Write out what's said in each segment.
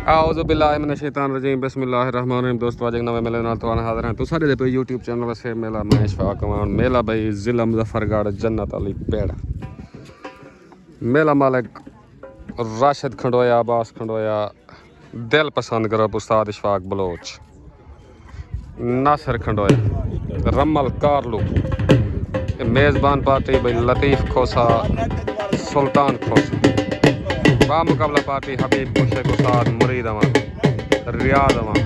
आउज़ु बिल्लाहि मिनश शैतानिर रजीम बिस्मिल्लाहिर रहमानिर रहीम। दोस्तों आज एक नवे मेले नाल तुहाडे हाज़िर हैं। तो सारे दे पे यूट्यूब चैनल वैसे मेला मैं इशफाक अमान मेला भाई ज़िला मुज़फ्फरगढ़ जन्नत अली पेड़ मेला मालिक राशिद खंडोया अब्बास खंडोया दिल पसंद करो उस्ताद इशफाक बलोच नासिर खंडोया रमल कारलू मेज़बान पार्टी भाई लतीफ़ खोसा सुल्तान खोसा बामुकाबला पार्टी हबीब खुशक उस्ताद मुरीद अमान रियाज अमान।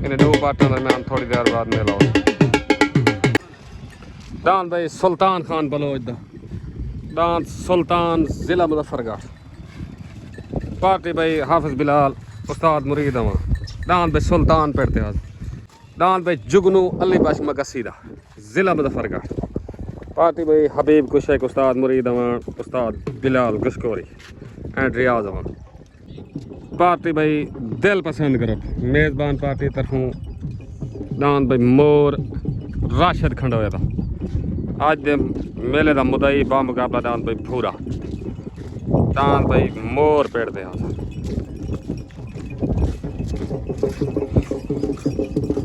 इन दो पार्टियों दरमियान थोड़ी देर बाद मेला हो दान भाई सुल्तान खान बलोच दान सुल्तान ज़िला मुज़फ्फरगढ़ पार्टी भाई हाफिज़ बिलाल उस्ताद मुरीद अमान दान भाई सुल्तान पेड़ते आज दान भाई जुगनू अली बश मकसीदा ज़िला मुज़फ्फरगढ़ पार्टी भाई हबीब खुशक उस्ताद मुरीद अमान उस्ताद बिलाल गशकोरी एंड रियाज अमान। पार्टी भाई दिल पसंद करो मेज़बान पार्टी तरफों दान भाई मोर राशिद खंडोया था आज दे मेले का मुदई बामुकाबला दान भाई भूरा दान भाई मोर पेड़ दे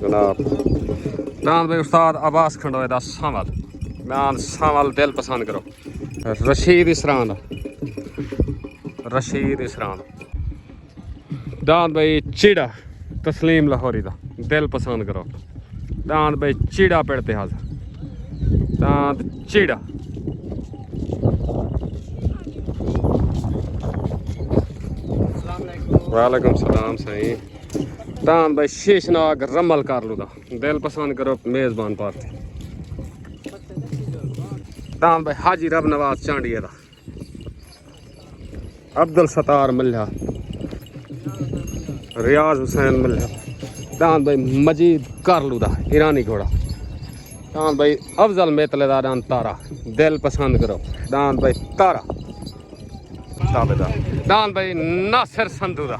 जनाब दान भाई उस्ताद अब्बास खंडोया था सावल दान सावल दिल पसंद करो रशीद इसरान दान भाई चिड़ा तस्लीम लाहौरी दा दिल पसंद करो दान भाई चिड़ा पेड़ते हाज़िर दांत चिड़ा वालेकुम सलाम सही दान भाई शेषनाग रमल कारलू दा दिल पसंद करो मेज़बान पार्टी दान भाई हाजी रब नवाज चांडिया दा अब्दुल सतार मिल्या रियाज हुसैन मिल्या दान भाई मजीद कारलू दा ईरानी घोड़ा दान भाई अफजल मेतले दा दान तारा दिल पसंद करो दान भाई तारा ताबेदार दान भाई नासिर संधू दा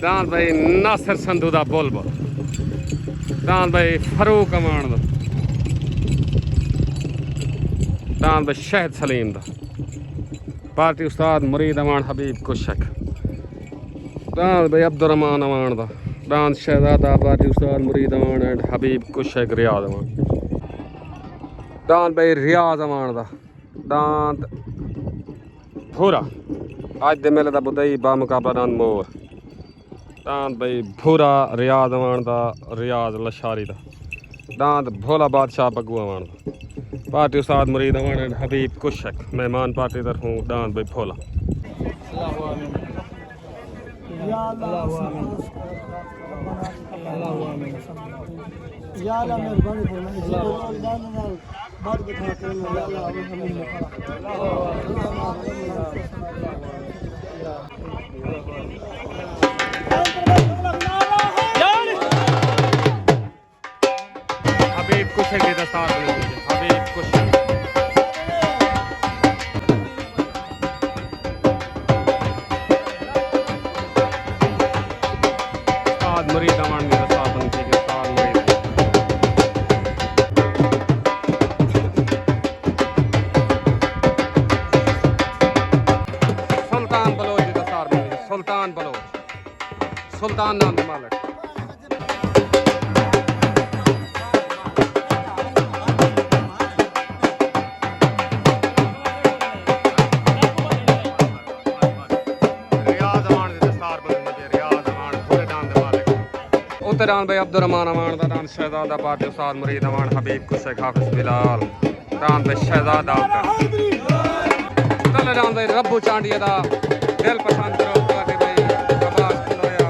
दान भाई नासिर संधू दा बुलबुल दान भाई फरूक अमान दा दान भाई शहद सलीम दा पार्टी उस्ताद मुरीद अमान हबीब कुशक दान भाई अब्दुर्रहमान अमान दा दान शहजादा party Ustad Murid Aman and हबीब कुशक रियाज अमान दान भाई रियाज अमान दा दान भूरा आज दे मेले दा बुदई बामुकाबला दान मोर दान भाई भूरा रियाज अमान दा रियाज लशारी दा दान भोला बादशाह बग्गू अमान दा party Ustad Murid Aman and हबीब कुशक मेहमान पार्टी तरफों दान भाई भोला हबीब कुशक की दस्तार हबीब कुशक उस्ताद मुरीद अमान की दस्तार बनती है उस्ताद मुरीद सुल्तान बलोच की दस्तार बनती है सुल्तान बलोच सुल्तान नाम के मालिक दान भाई अब्दुर्रहमान अमान दा दान शहजादा पार्टी उस्ताद मुरीद अमान हबीब कुशक हाफिज़ बिलाल दान भाई शहजादा तले दान भाई रब्बू चांडिया दा दिल पसंद करो पार्टी भाई अब्बास खंडोया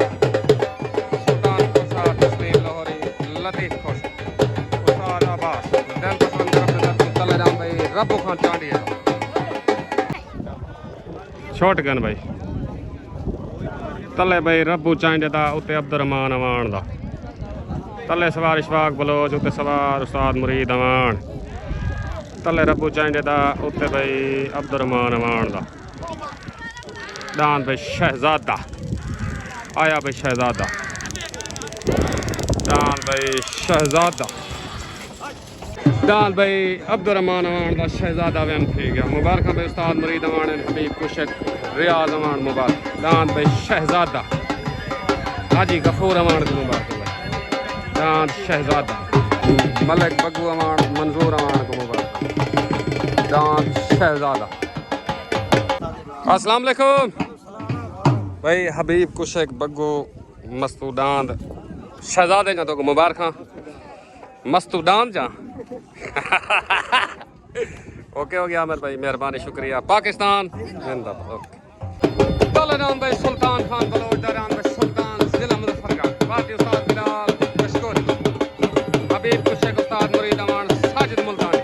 सुल्तान खोसा तस्लीम लाहौरी लतीफ़ खोसा उस्ताद अब्बास दिल पसंद करो तले दान भाई रब्बू खान चांडिया छोट गन भाई तले भाई रब्बू चांडिया दा उत्ते अब्दुर्रहमान अमान दा तले सवार इशफाक बलोच उत्ते सवार उस्ताद मुरीद अमान तले रब्बू चांडिया दा उत्ते भाई अब्दुर्रहमान अमान दा दान भाई शहजादा आया भाई शहजादा दान भाई शहजादा दान भाई अब्दुलरहमान अवान का शहजादा वैन थी गया मुबारक भाई उस्ताद मुरीद अवान हबीब कुशक रियाज अवान मुबारक दान भाई शहजादा हाजी गफूर अवान को मुबारक भाई दान शहजादा मलिक बग्गू अवान मंजूर अवान को मुबारक दान शहजादा। अस्सलाम वालेकुम भाई हबीब कुशक बग्गू मस्तूदान शहजादे जा तो मुबारक मस्तूदान जा ओके हो गया आमिर भाई मेहरबानी शुक्रिया पाकिस्तान जिंदाबाद ओके तलेरान भाई सुल्तान खान बलोच दरान भाई सुल्तान जिला मुजफ्फरगढ़ पार्टी उस्ताद बिलाल कशकोरी हबीब कुशक उस्ताद मुरीद अमान साजिद मुल्तानी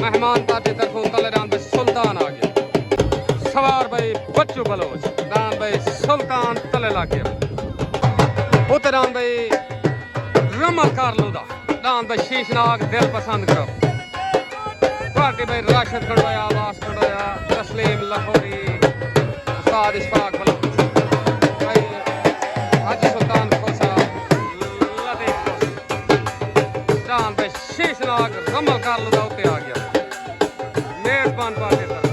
मेहमान पार्टी तरफों तलेरान भाई सुल्तान आ गया सवार भाई बच्चू बलोच दान भाई सुल्तान तले ला गया उतरान भाई रमल कारलूदा दान भाई शीशनाग दिल पसंद करो पार्टी भाई राशिद खंडोया आवास खंडोया तस्लीम लाहौरी उस्ताद इशफाक बलोच भाई हाजी सुल्तान खोसा लतीफ दान भाई शीशनाग रमल कारलूदा उते आ गया मेजबान पार्टी तरफ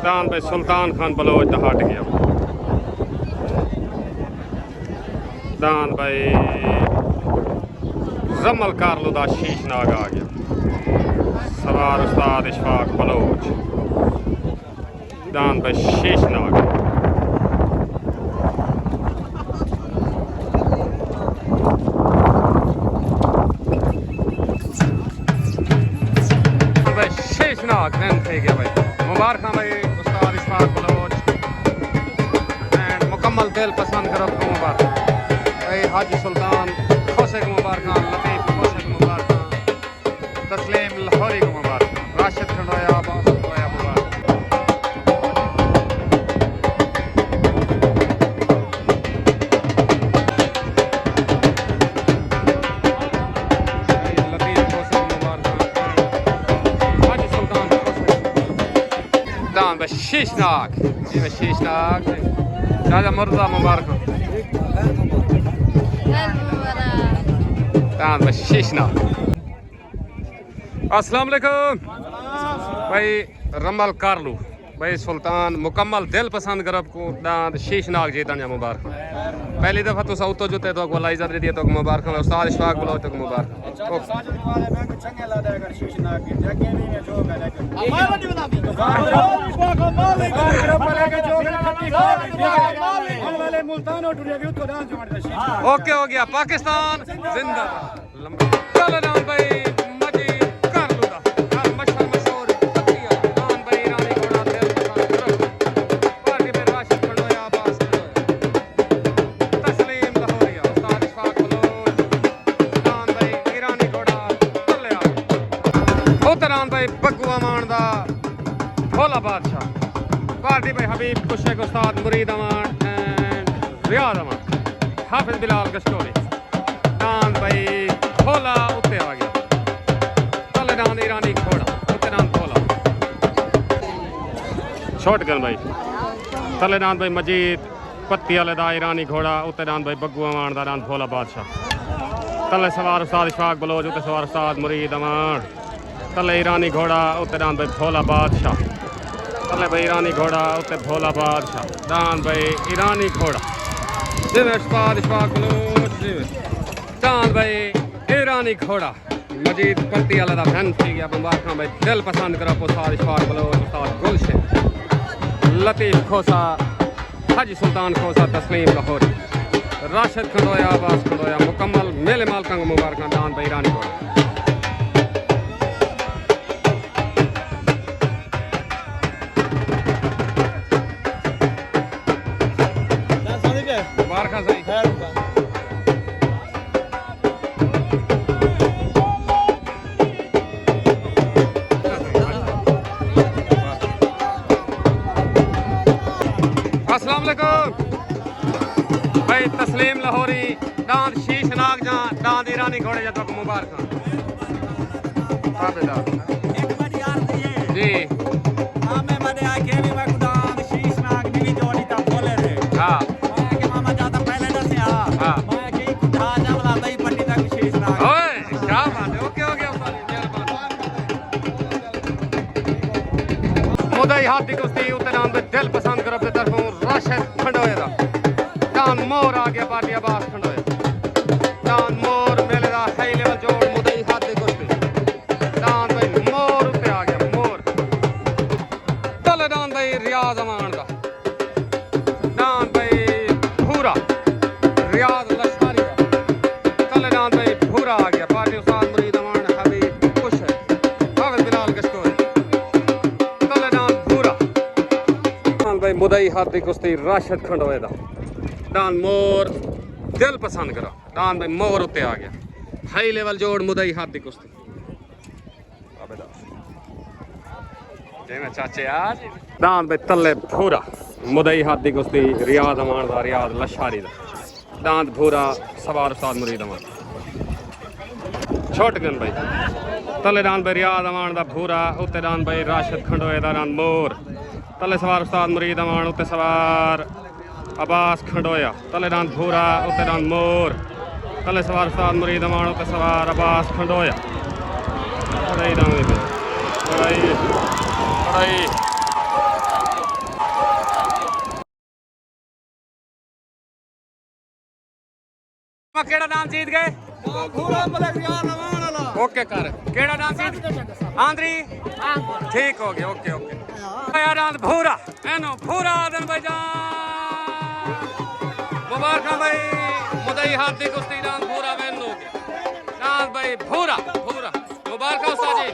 दान भाई सुल्तान खान बलोच हट गया दान भाई रमल कारलूदा शीशनाग आ गया सवार उस्ताद इशफाक बलोच दान भाई शीशनाग भाई शीशनाग दिन थे गया भाई मुबारक भाई उस्ताद इशफाक बलोच एंड मुकम्मल दिल पसंद करो को मुबारक भाई हाजी सुल्तान खोसे को मुबारक लतीफ खोसे को मुबारक तस्लीम लाहौरी को मुबारक राशिद खंडोया आवास खंडोया मुबारक लतीफ खोसे को मुबारक हाजी सुल्तान दान भाई शीशनाग जी भाई शीशनाग शाहजा मुर्जा मुबारक दान भाई शीशनाग। अस्सलाम वालेकुम भाई रमल कारलू भाई सुल्तान मुकम्मल दिल पसंद करब को दान शीशनाग जीतन जा मुबारक पहली दफा तो साउथ तो जुते तो वाला इज्जत दे तो मुबारक उस्ताद इशफाक बलोच तो मुबारक ओके हो गया पाकिस्तान जिंदाबाद भाई मजीद कारलूदा मशहूर मशहूर दान भाई ईरानी घोड़ा दिल पसंद करो पार्टी में राशिद खंडोया आवास तस्लीम लाहौरिया उस्ताद इशफाक बलोच दान भाई ईरानी घोड़ा तले आ उतरान भाई बग्गू अमान दा भोला बादशाह पार्टी भाई हबीब कुशक उस्ताद मुरीद अमान रियाज अमान हाफिज बिलाल कशकोरी दान भाई भोला उत्ते आ गया तलेरान ईरानी घोड़ा उत्तेरान भोला छोट गल भाई तलेरान भाई मजीद पत्ती वाले दा ईरानी घोड़ा उत्तेरान भाई बग्गू अमान दा दान भोला बादशाह तले सवार उस्ताद इशफाक बलोच उत्ते सवार उस्ताद मुरीद अमान तले ईरानी घोड़ा उत्तेरान भाई भोला बादशाह तले भाई ईरानी घोड़ा उत्ते भोला बादशाह दान भाई ईरानी घोड़ा उस्ताद इशफाक बलोच दान भाई ईरानी घोड़ा मजीद पत्ती वाला दा फैन थी गया मुबारक भाई दिल पसंद करो उस्ताद इशफाक बलोच उस्ताद गुलशन लतीफ खोसा हाजी सुल्तान खोसा तस्लीम लाहौरी राशिद खंडोया आवास खंडोया मुकम्मल मेले मालका मुबारक दान भाई ईरानी घोड़ा मुबारक सही अस्सलाम वालेकुम भाई तस्लीम लाहौरी दांत शीश नाग जा दांत ईरानी घोड़े जा तो मुबारक जी हां मैं मदे आके भी मैं दांत शीश नाग दी जोड़ी ता बोले रे हां मैं के मामा जाता पहले दसे हां मैं के खुदा जा वाला दही पट्टी तक शीश नाग ओए क्या बात है ओके ओके मुदई हाथ दी कुश्ती उते नाम पे दिल पसंद कर अपने तरफों राशिद खंडोए दा दान मोर आ गया पार्टी आबाद खंडोए दान मोर मेले दा हाई लेवल जोड़ मुदई हाथ दी कुश्ती दान भाई मोर उते आ गया मोर तले दान भाई रियाज अमान दा दान भाई भूरा रियाज लश्कारी दा तले दान भाई भूरा आ गया पार्टी उस्ताद मुरीद अमान हबीब खुश है हाफिज बिलाल गश्तोरी तले दान भूरा दान भाई मुदई हाथ दी कुश्ती राशिद खंडोए दा दान मोर दिल पसंद करो दान भाई मोर उत्ते आ गया हाई लेवल जोड़ मुदई हाथ दी कुश्ती चाचे आज दान भाई तले भूरा मुदई हाथ दी कुश्ती रियाज अमान दा रियाज लशारी दा दांत भूरा सवार उस्ताद मुरीद अमान छोट गन भाई तले दान भाई रियाज अमान दा भूरा उत्ते दान भाई राशिद खंडोए दा दान मोर तले सवार उस्ताद मुरीद अमान उत्ते सवार अब्बास खंडोया तले दान भूरा उत्ते दान मोर तले सवार उस्ताद मुरीद अमान उत्ते सवार अब्बास खंडोया पढ़ाई दान पढ़ाई पढ़ाई केड़ा दान जीत गए ओके कर केड़ा दान जीत आंद्री ठीक हो गया ओके ओके दान भूरा एनो भूरा दिन भाई जान मुबारक भाई मुदई हाथ दी कुश्ती दान भूरा वेन हो गया दान भाई भूरा भूरा मुबारक उस्ताद जी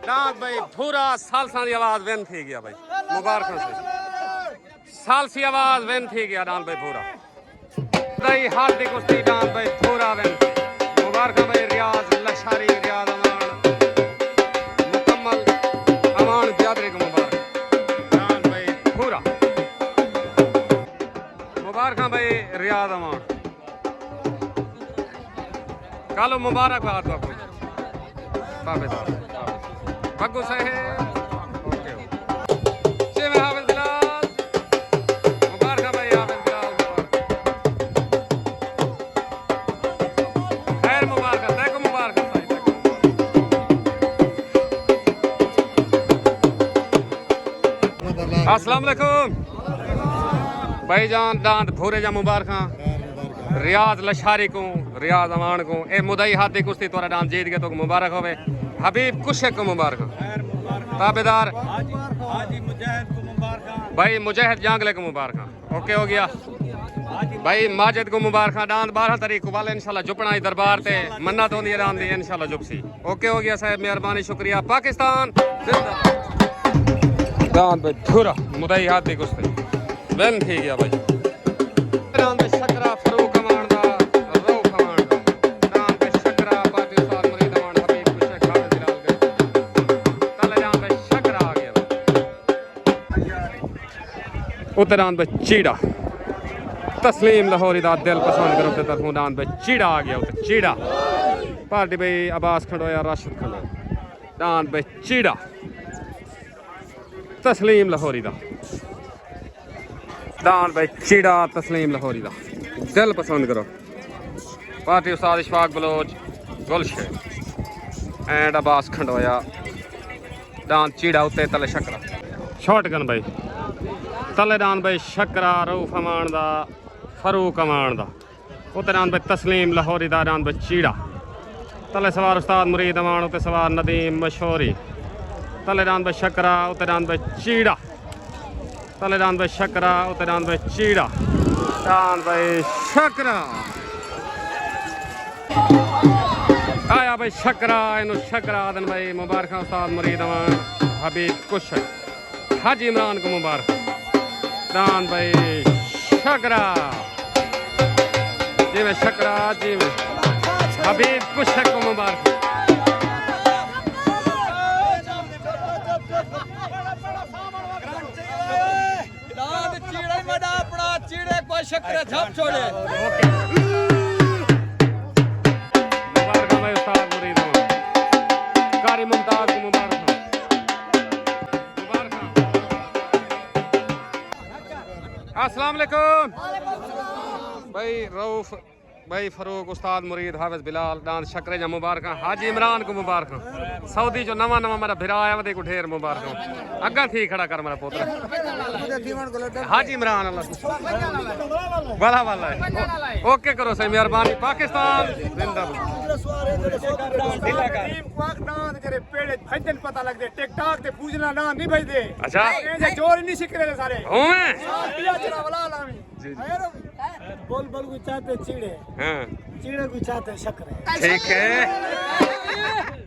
दान भाई भूरा सालसा दी आवाज वेन थी गया भाई मुबारक साल सी आवाज वेन थी गया दान भाई भूरा मुदई हाथ दी कुश्ती दान भाई भूरा वेन मुबारक भाई रियाज लशारी रियाज अमान मुकम्मल अमान बियादरी को मुबारक दान भाई भूरा मुबारक भाई रियाज अमान कालो मुबारकबाद बाबू बाबेदार बग्गू साहेब ओके जी मैं हाफिज बिलाल मुबारक भाई हाफिज बिलाल मुबारक खैर मुबारक देखो मुबारक अस्सलाम वालेकुम भाईजान दांत भूरे जा मुबारक रियाज लशारी को रियाज अमान को ए मुदई हाथ दी कुश्ती तोरा दांत जीत गए तो मुबारक होवे हबीब कुशे को मुबारक ताबेदार भाई मुजाहिद जांगले को मुबारक ओके हो गया भाई माजिद को मुबारक दांत 12 तारीख को वाले इंशाल्लाह जुपना ही दरबार ते मन्नत होंदी है दांत दी इंशाल्लाह जुपसी ओके हो गया साहब मेहरबानी शुक्रिया पाकिस्तान जिंदाबाद दांत भाई भूरा मुदई हाथ दी कुश्ती वेन थी गया भाई दांत शकरा फरूक अमान दा रऊफ अमान दा दांत शकरा पार्टी उस्ताद मुरीद अमान हबीब खुशे खालिद बिलाल गए तले दांत शकरा आ गया उते दांत चीड़ा तस्लीम लाहौरी दा दिल पसंद करो ते तरफों दांत चीड़ा आ गया उते चीड़ा पार्टी भाई अब्बास खंडोया राशिद खंडोया दांत चीड़ा तस्लीम लाहौरी दा दान भाई चीड़ा तस्लीम लाहौरी दा दिल पसंद करो party Ustad Ishfaq Bloch गुलशे and Abbas खंडोया दान चीड़ा उत्ते तले शकरा शॉटगन भाई तले दान भाई शकरा रऊफ अमान दा फरूक अमान दा उत्ते दान भाई तस्लीम लाहौरी दा दान भाई चीड़ा तले सवार उस्ताद मुरीद अमान उत्ते सवार नदीम मशहूरी तले दान भाई शकरा उत्ते दान भाई चीड़ा तले दान भाई शकरा उत्ते दान भाई चीड़ा दान भाई शकरा आया भाई शकरा इनू शकरा आदन भाई मुबारक उस्ताद मुरीद अमान हबीब कुश हाजी इमरान को मुबारक दान भाई शकरा जी में शकरा जी में हबीब कुश को मुबारक चीड़ा दान वड़ा अपना चीड़े को शक्कर झप छोड़े मुबारक भाई उस्ताद मुरीद कारी मुमताज को मुबारक अस्सलाम वालेकुम भाई रऊफ भाई फरूक उस्ताद मुरीद हाफिज बिलाल डांस शक्रे जा मुबारक हाजी इमरान को मुबारक सऊदी जो नवा नवा मेरा भिरा आया वदे को ढेर मुबारक अग्गा थी खड़ा कर मेरा पोतरा हाजी इमरान अल्लाह वाला वाला ओके करो सही मेहरबानी पाकिस्तान जिंदाबाद डांस करे पेड़े भजन पता लग दे टिकटॉक ते पूजना ना नहीं भेज दे अच्छा ये जोर नहीं सिकरे सारे हूं मैं पिया चला वाला लामी जी बोल बोल को चाहते चीड़े हां चीड़े को चाहते शक्कर ठीक है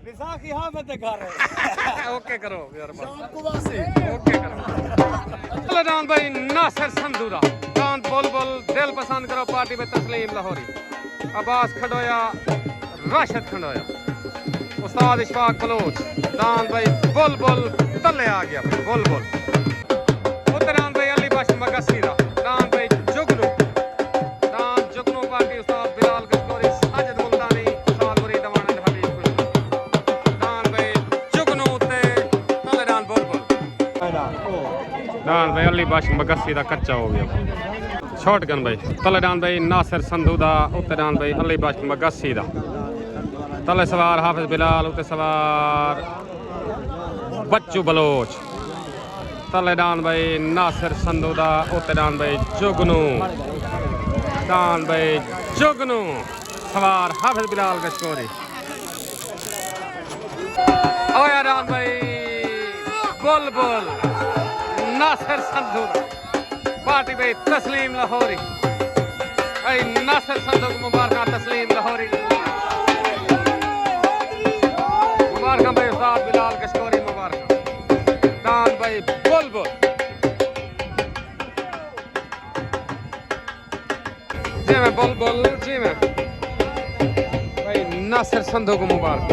विसाखी हां मैं ते कर ओके करो मेहरबानी शाम को वासे ओके करो डांस भाई नासिर संधूरा डांस बोल बोल दिल पसंद करो पार्टी में तस्लीम लाहौरी अब्बास खंडोया राशिद खंडोया उस्ताद इशफाक बलोच डांस भाई बोल बोल तले आ गया बोल बोल उतरान भाई अली बाश मगसीरा डांस भाई जुगनू पार्टी उस्ताद बिलाल गस्कोरी साजिद मुल्तानी उस्ताद मुरीद अमान हबीब खुश डांस भाई जुगनू ते तले डांस बोल बोल डांस भाई अली बाश मगसीरा कच्चा हो गया शॉटगन भाई तले डांस भाई नासिर संधू दा उतरान भाई अली बाश मगसी दा तले सवार हाफिज बिलाल उते सवार बच्चू बलोच तले डान भाई नासिर संधू दा उते डान भाई जुगनू डान भाई जुगनू सवार हाफिज बिलाल गशकोरी ओया डान भाई बुलबुल नासिर संधू दा पार्टी भाई तस्लीम लाहौरी भाई नासिर संधू को मुबारक तस्लीम लाहौरी मुबारक भाई उस्ताद बिलाल गशकोरी मुबारक डान भाई बुलबुल जी मैं बुलबुल जी मैं भाई नासिर संधू को मुबारक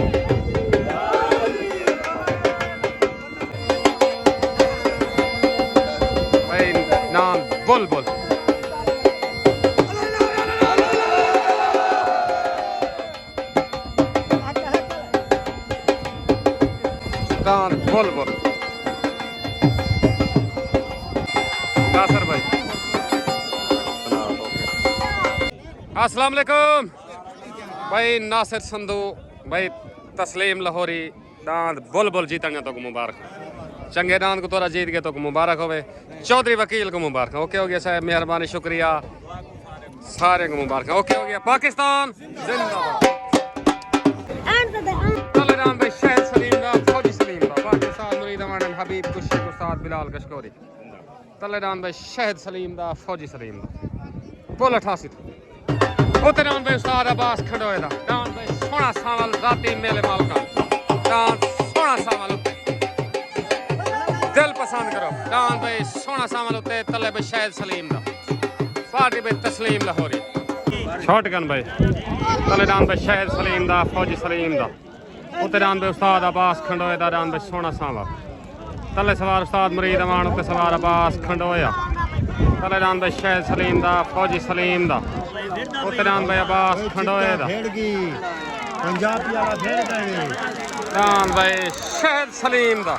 भाई नाम बुलबुल डान बुलबुल नासिर भाई अस्सलाम वालेकुम भाई नासिर संधू भाई तस्लीम लाहौरी डांद बुलबुल जीतंगा तो मुबारक चंगे डांद को तोरा जीत गया तो मुबारक होवे चौधरी वकील को मुबारक ओके हो गया साहब मेहरबानी शुक्रिया सारे को मुबारक ओके हो गया पाकिस्तान जिंदाबाद तले डांद भाई शहद सलीम दा फौजी सलीम दा पाकिस्तान मुरीद अमान हबीब कुशी उस्ताद बिलाल गशकोरी तले डांद भाई शहद सलीम दा फौजी सलीम दा बोल 88 उते डांद भाई उस्ताद अब्बास खंडोए दा डांद भाई सोना सावल जाती मेले मालका डांद सोना सावल दिल पसंद करो डांद भाई सोना सावल उते तले भाई शहद सलीम दा पार्टी भाई तस्लीम लाहौरी शॉटगन भाई तले डांद भाई शहद सलीम दा फौजी सलीम दा उते डांद भाई उस्ताद अब्बास खंडोए दा डांद भाई सोना सावल तले सवार उस्ताद मुरीद अमान उते सवार अब्बास खंडोया तले डांद भाई शहद सलीम दा फौजी सलीम दा उते डांद भाई अब्बास खंडोए दा पंजाबी वाला भेड़ गए डांद भाई शहद सलीम दा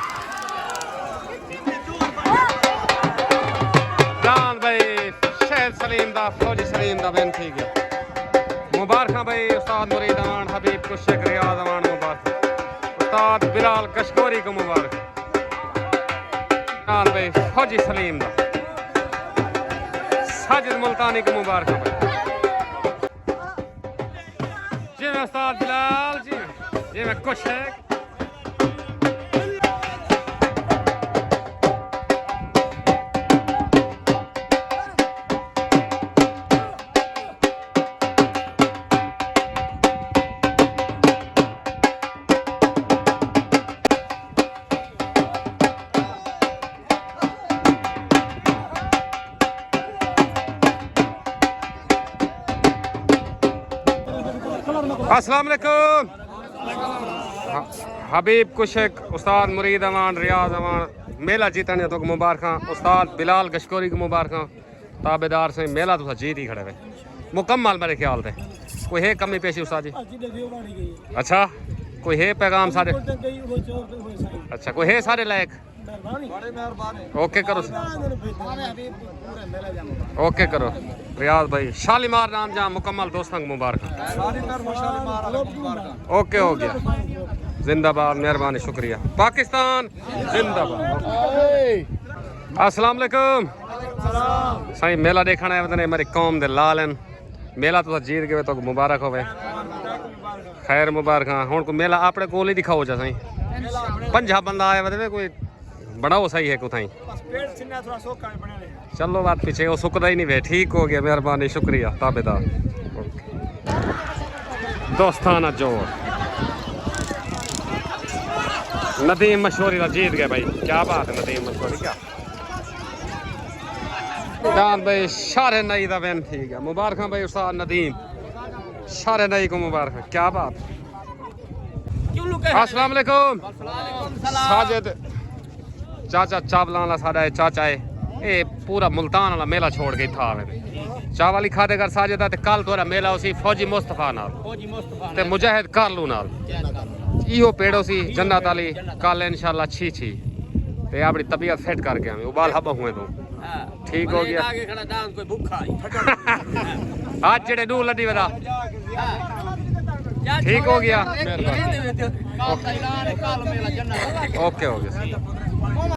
डांद भाई शहद सलीम दा फौजी सलीम दा बेन थी गया मुबारक भाई उस्ताद मुरीद अमान हबीब कुशेक रियाज अमान मुबारक उस्ताद बिलाल गशकोरी को मुबारक डांद भाई फौजी सलीम दा साजिद मुल्तानी को मुबारक भाई जी मैं उस्ताद बिलाल जी मैं कुशेक अस्सलाम वालेकुम हबीब कुशेक उस्ताद मुरीद अमान रियाज अमान मेला जीतने तो मुबारक उस्ताद बिलाल गशकोरी को मुबारक ताबेदार से मेला तो जीत ही खड़े हुए मुकम्मल मेरे ख्याल से कोई है कमी पेशी उस्ताद जी अच्छा कोई है पैगाम सारे अच्छा कोई है सारे लायक ओके करो ओके करो रियाज भाई शालीमार नाम जहाँ मुकम्मल दोस्तों को मुबारक ओके हो गया जिंदाबाद मेहरबानी शुक्रिया पाकिस्तान जिंदाबाद अस्सलाम वालेकुम साईं मेला देखना है मेरी कौम दे लाल हैं मेला तो जीत गए तो मुबारक होवे खैर मुबारक हाँ हूँ को मेला अपने कोल ही दिखाओ जा साईं 50 बंदा आया वे कोई बनाओ सही है कुछ चलो बात पीछे वो सुकदा ही नहीं वे ठीक हो गया मेहरबानी शुक्रिया ताबेदार दोस्ताना जोर नदीम मशहूरी का जीत गया भाई क्या बात है नदीम मशहूरी क्या दान भाई शारे नई का वैन ठीक है मुबारक भाई उस्ताद नदीम शारे नई को मुबारक क्या बात अस्सलाम वालेकुम साजिद चाचा चावल वाला साडा चाचा है ये पूरा मुल्तान वाला मेला छोड़ के था चावल ही खाते कर साजिद ते कल तोरा मेला उसी फौजी मुस्तफा नाल ते मुजाहिद कारलू नाल इहो पेड़ो सी जन्नत वाली कल इंशाल्लाह छी छी ते अपनी तबीयत सेट करके हमें उबाल हब हुए तो ठीक हो गया आगे खड़ा डांस कोई भूखा आज जेड़े नू लड्डी वदा ठीक हो गया ओके हो गया